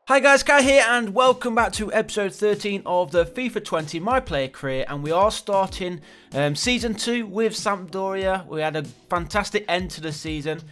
Hi guys, Kai here and welcome back to episode 13 of the FIFA 20 My Player Career, and we are starting season 2 with Sampdoria. We had a fantastic end to the season.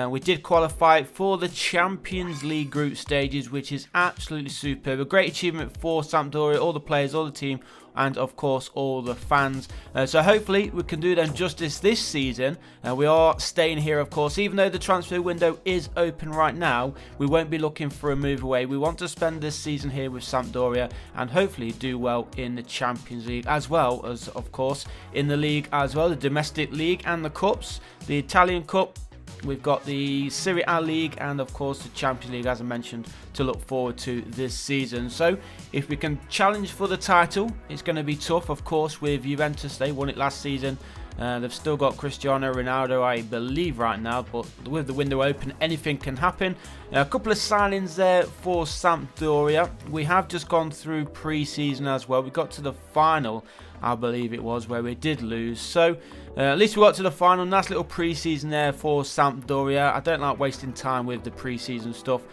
We did qualify for the Champions League group stages, which is absolutely superb. A great achievement for Sampdoria, all the players, all the team, and of course all the fans. So hopefully we can do them justice this season. We are staying here, of course, even though the transfer window is open right now. We won't be looking for a move away. We want to spend this season here with Sampdoria and hopefully do well in the Champions League, as well as, of course, in the league as well, the domestic league and the cups, the Italian Cup. We've got the Serie A League and of course the Champions League, as I mentioned, to look forward to this season. So if we can challenge for the title, it's going to be tough, of course, with Juventus. They won it last season. They've still got Cristiano Ronaldo, I believe, right now, but with the window open, anything can happen. A couple of signings there for Sampdoria. We have just gone through pre-season as well. We got to the final, I believe it was, where we did lose. So at least we got to the final. Nice little pre-season there for Sampdoria. I don't like wasting time with the pre-season stuff.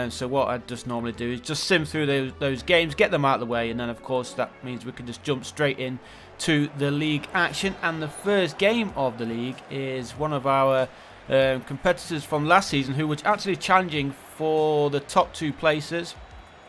So what I just normally do is just sim through those games, get them out of the way, and then of course that means we can just jump straight in to the league action. And the first game of the league is one of our competitors from last season, who was actually challenging for the top two places,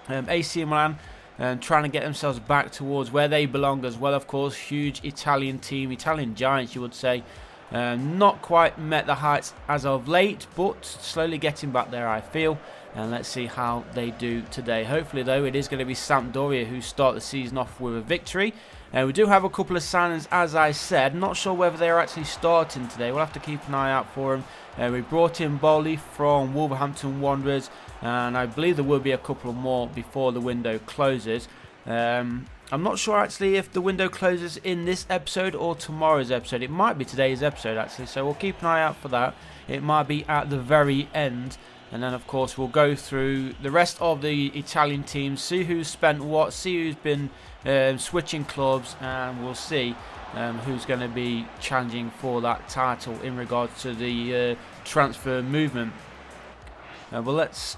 AC Milan, and trying to get themselves back towards where they belong as well. Of course, huge Italian team, Italian giants you would say. Not quite met the heights as of late, but slowly getting back there, I feel. And let's see how they do today. Hopefully though, it is going to be Sampdoria who start the season off with a victory. We do have a couple of signings, as I said. Not sure whether they are actually starting today. We'll have to keep an eye out for them. We brought in Bowley from Wolverhampton Wanderers, and I believe there will be a couple more before the window closes. I'm not sure actually if the window closes in this episode or tomorrow's episode. It might be today's episode actually, so we'll keep an eye out for that. It might be at the very end. And then of course we'll go through the rest of the Italian teams, see who's spent what, see who's been switching clubs, and we'll see who's going to be challenging for that title in regards to the transfer movement. Well, let's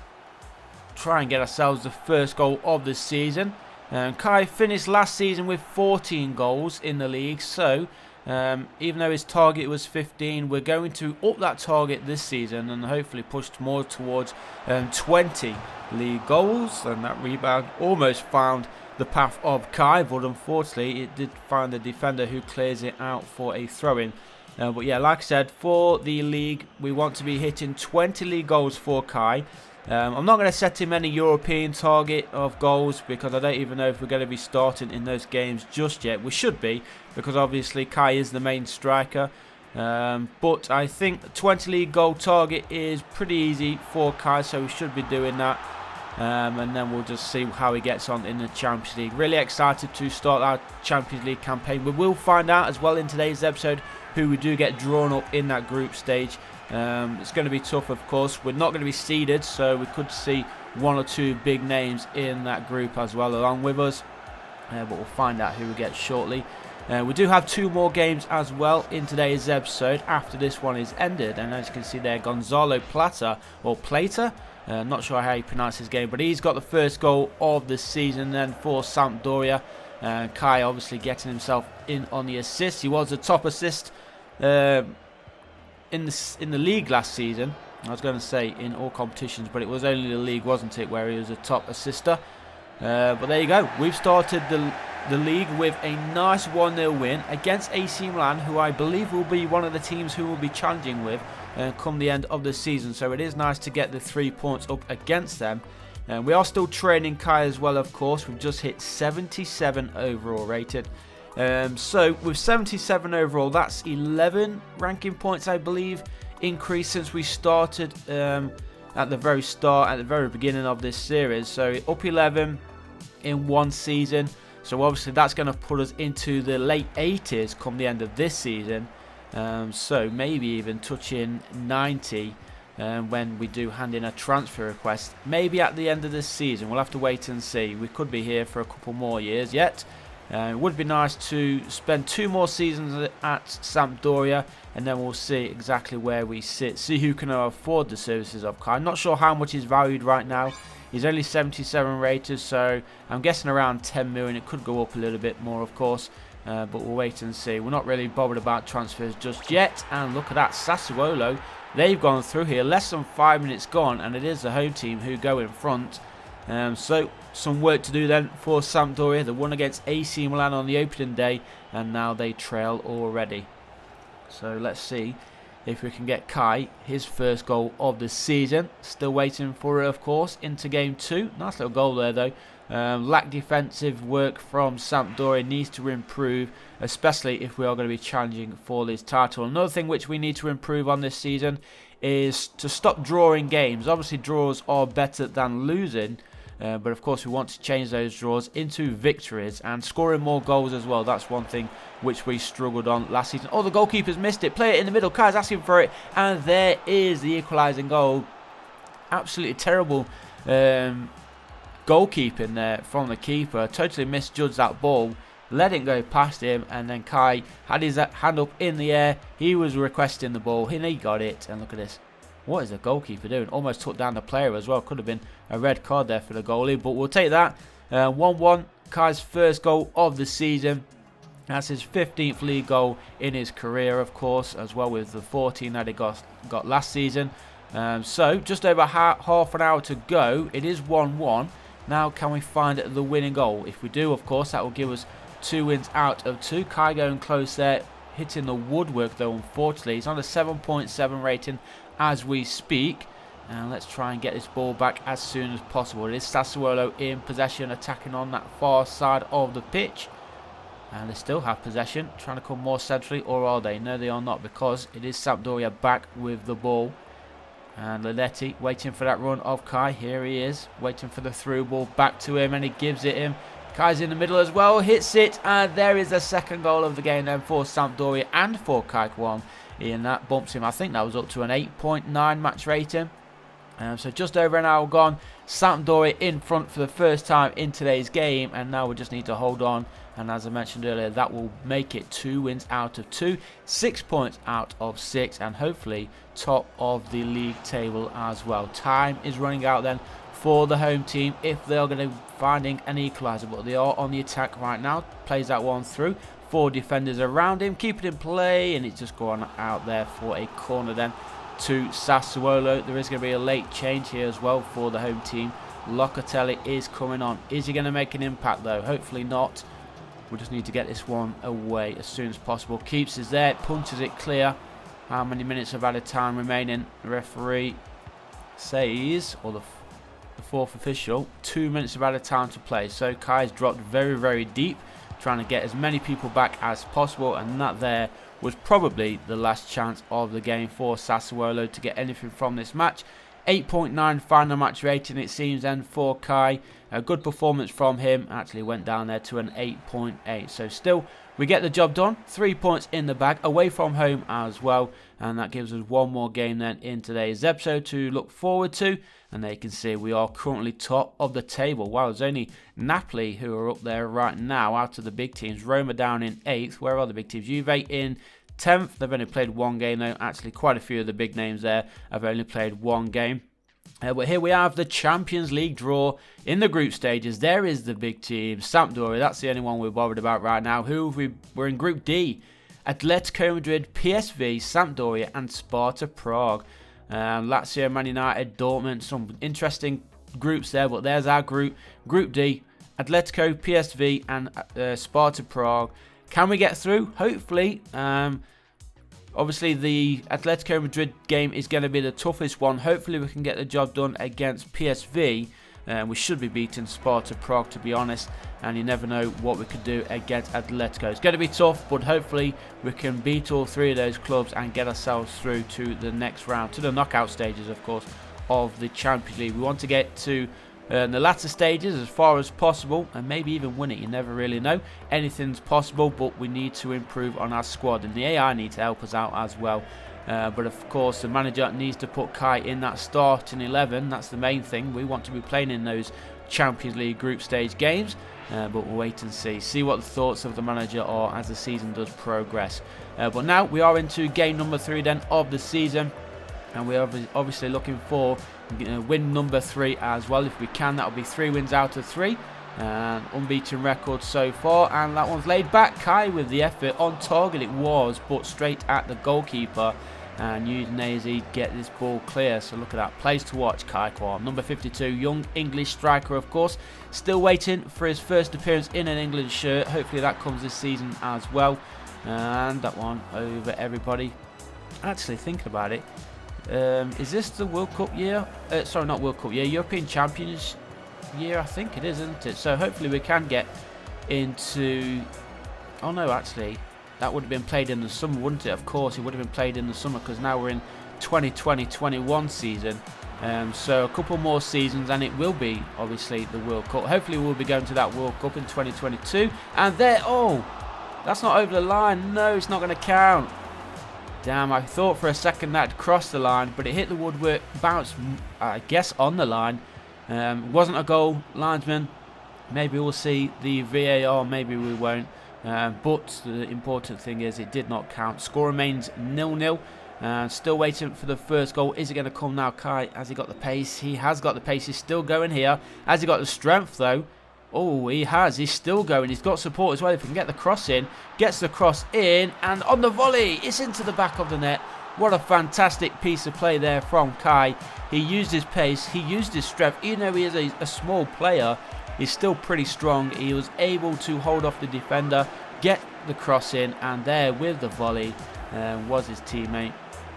try and get ourselves the first goal of the season. Kai finished last season with 14 goals in the league, so even though his target was 15, we're going to up that target this season and hopefully push more towards 20 league goals. And that rebound almost found the path of Kai, but unfortunately it did find the defender who clears it out for a throw-in. But yeah, like I said, for the league, we want to be hitting 20 league goals for Kai. I'm not going to set him any European target of goals because I don't even know if we're going to be starting in those games just yet. We should be, because obviously Kai is the main striker. But I think the 20 league goal target is pretty easy for Kai, so we should be doing that. And then we'll just see how he gets on in the Champions League. Really excited to start our Champions League campaign. We will find out as well in today's episode who we do get drawn up in that group stage. It's going to be tough, of course. We're not going to be seeded, so we could see one or two big names in that group as well along with us. But we'll find out who we get shortly. We do have two more games as well in today's episode after this one is ended. And as you can see there, Gonzalo Plata, or Plata, not sure how you pronounce his game, but he's got the first goal of the season then for Sampdoria. Kai obviously getting himself in on the assist. He was the top assist in the league last season. I was going to say in all competitions, but it was only the league, wasn't it, where he was a top assister. But there you go. We've started the league with a nice 1-0 win against AC Milan, who I believe will be one of the teams who will be challenging with come the end of the season. So it is nice to get the 3 points up against them. We are still training Kai as well, of course. We've just hit 77 overall rated. So with 77 overall, that's 11 ranking points, I believe, increase since we started at the very beginning of this series. So up 11 in one season. So obviously that's going to put us into the late 80s come the end of this season. So maybe even touching 90 when we do hand in a transfer request. Maybe at the end of this season. We'll have to wait and see. We could be here for a couple more years yet. It would be nice to spend 2 more seasons at Sampdoria, and then we'll see exactly where we sit, see who can afford the services of Kai. I'm not sure how much he's valued right now. He's only 77 rated, so I'm guessing around 10 million. It could go up a little bit more, of course, but we'll wait and see. We're not really bothered about transfers just yet. And look at that, Sassuolo. They've gone through here, less than 5 minutes gone, and it is the home team who go in front. So some work to do then for Sampdoria. They won against AC Milan on the opening day, and now they trail already. So let's see if we can get Kai his first goal of the season. Still waiting for it, of course, into game 2. Nice little goal there, though. Lack defensive work from Sampdoria needs to improve, especially if we are going to be challenging for this title. Another thing which we need to improve on this season is to stop drawing games. Obviously, draws are better than losing. But of course we want to change those draws into victories and scoring more goals as well. That's one thing which we struggled on last season. Oh, the goalkeeper's missed it. Play it in the middle. Kai's asking for it. And there is the equalising goal. Absolutely terrible goalkeeping there from the keeper. Totally misjudged that ball. Let it go past him. And then Kai had his hand up in the air. He was requesting the ball. And he got it. And look at this. What is the goalkeeper doing? Almost took down the player as well. Could have been a red card there for the goalie, but we'll take that. 1-1, Kai's first goal of the season. That's his 15th league goal in his career, of course, as well with the 14 that he got last season. So just over half an hour to go. It is 1-1. Now can we find the winning goal? If we do, of course, that will give us 2 wins out of 2. Kai going close there, hitting the woodwork though, unfortunately. He's on a 7.7 rating as we speak. And let's try and get this ball back as soon as possible. It is Sassuolo in possession, attacking on that far side of the pitch. And they still have possession, trying to come more centrally, or are they? No, they are not, because it is Sampdoria back with the ball. And Lenetti waiting for that run of Kai. Here he is, waiting for the through ball back to him, and he gives it him. Kai's in the middle as well, hits it, and there is the second goal of the game then for Sampdoria and for KAIQOM. And that bumps him, I think that was up to an 8.9 match rating. So just over an hour gone. Sampdoria in front for the first time in today's game, and now we just need to hold on. And as I mentioned earlier, that will make it 2 wins out of 2, 6 points out of 6, and hopefully top of the league table as well. Time is running out then for the home team if they are going to be finding an equaliser, but they are on the attack right now. Plays that one through. 4 defenders around him, keep it in play, and it's just gone out there for a corner then to Sassuolo. There is going to be a late change here as well for the home team. Locatelli is coming on. Is he going to make an impact though? Hopefully not. We just need to get this one away as soon as possible. Keeps us there, punches it clear. How many minutes of added time remaining? The referee says, or the fourth official, 2 minutes of added time to play. So Kai's dropped very, very deep, trying to get as many people back as possible, and that there was probably the last chance of the game for Sassuolo to get anything from this match. 8.9 final match rating it seems then for Kai. A good performance from him, actually went down there to an 8.8. So still we get the job done. 3 points in the bag, away from home as well, and that gives us one more game then in today's episode to look forward to. And there you can see we are currently top of the table. Wow, it's only Napoli who are up there right now out of the big teams. Roma down in 8th. Where are the big teams? Juve in 10th. They've only played 1 game though. Actually, quite a few of the big names there have only played 1 game. But here we have the Champions League draw in the group stages. There is the big team, Sampdoria. That's the only one we're bothered about right now. We're in Group D. Atletico Madrid, PSV, Sampdoria and Sparta Prague. Lazio, Man United, Dortmund, some interesting groups there, but there's our group. Group D, Atletico, PSV and Sparta Prague. Can we get through? Hopefully. Obviously the Atletico Madrid game is going to be the toughest one. Hopefully we can get the job done against PSV. We should be beating Sparta Prague, to be honest, and you never know what we could do against Atletico. It's going to be tough, but hopefully we can beat all 3 of those clubs and get ourselves through to the next round, to the knockout stages, of course, of the Champions League. We want to get to the latter stages as far as possible and maybe even win it. You never really know. Anything's possible, but we need to improve on our squad, and the AI need to help us out as well. But of course, the manager needs to put Kai in that starting 11. That's the main thing. We want to be playing in those Champions League group stage games. But we'll wait and see what the thoughts of the manager are as the season does progress. But now we are into game number 3 then of the season. And we're obviously looking for win number 3 as well. If we can, that'll be 3 wins out of 3. Unbeaten record so far. And that one's laid back. Kai with the effort. On target it was, but straight at the goalkeeper. And Udinese get this ball clear. So look at that. Plays to watch, KAIQOM. Number 52, young English striker, of course. Still waiting for his first appearance in an England shirt. Hopefully that comes this season as well. And that one over everybody. Actually, thinking about it. Is this the World Cup year? Sorry, not World Cup year. European Champions year, I think it is, isn't it? So hopefully we can get into... Oh no, actually, that would have been played in the summer, wouldn't it? Of course, it would have been played in the summer because now we're in 2020-21 season. So a couple more seasons and it will be, obviously, the World Cup. Hopefully we'll be going to that World Cup in 2022. And there, oh, that's not over the line. No, it's not going to count. Damn, I thought for a second that crossed the line, but it hit the woodwork, bounced, I guess, on the line. Wasn't a goal, linesman. Maybe we'll see the VAR, maybe we won't. But the important thing is it did not count. Score remains 0-0. Still waiting for the first goal. Is it going to come now? Kai, has he got the pace? He has got the pace. He's still going here. Has he got the strength, though? Oh, he has. He's still going. He's got support as well. If he can get the cross in. Gets the cross in. And on the volley, it's into the back of the net. What a fantastic piece of play there from Kai. He used his pace. He used his strength. Even though he is a small player, he's still pretty strong. He was able to hold off the defender, get the cross in, and there with the volley was his teammate.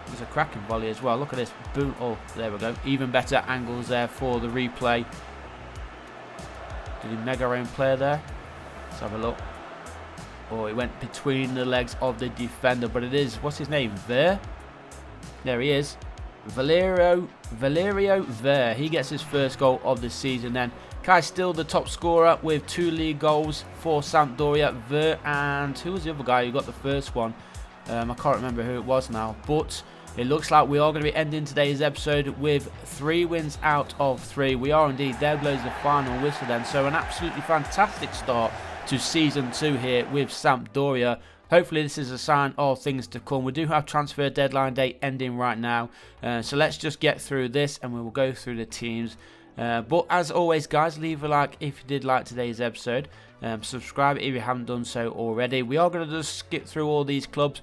It was a cracking volley as well. Look at this. Boom. Oh, there we go. Even better angles there for the replay. Did he mega own player there? Let's have a look. Oh, it went between the legs of the defender, but it is, what's his name? Ver? There he is. Valerio Ver. He gets his first goal of the season then. Kai's still the top scorer with 2 league goals for Sampdoria. Ver, and who was the other guy who got the first one? I can't remember who it was now, but it looks like we are going to be ending today's episode with 3 wins out of 3. We are indeed. There blows the final whistle then. So an absolutely fantastic start to Season 2 here with Sampdoria. Hopefully this is a sign of things to come. We do have transfer deadline date ending right now. So let's just get through this and we will go through the teams. But as always, guys, leave a like if you did like today's episode. Subscribe if you haven't done so already. We are going to just skip through all these clubs.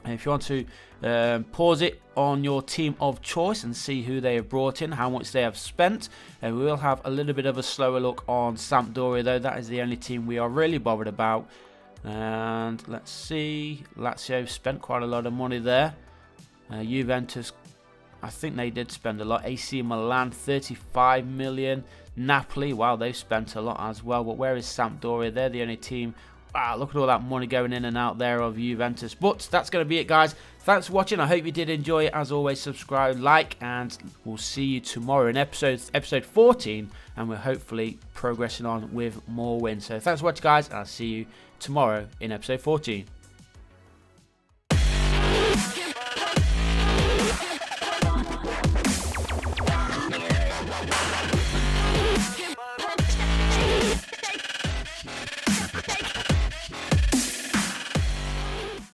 And if you want to pause it on your team of choice and see who they have brought in, how much they have spent. We will have a little bit of a slower look on Sampdoria, though. That is the only team we are really bothered about. And let's see. Lazio spent quite a lot of money there. Juventus, I think they did spend a lot. AC Milan, 35 million. Napoli, wow, they've spent a lot as well. But where is Sampdoria? They're the only team. Wow, look at all that money going in and out there of Juventus. But that's going to be it, guys. Thanks for watching. I hope you did enjoy it. As always, subscribe, like, and we'll see you tomorrow in episode 14. And we're hopefully progressing on with more wins. So thanks for watching, guys. And I'll see you tomorrow in episode 14.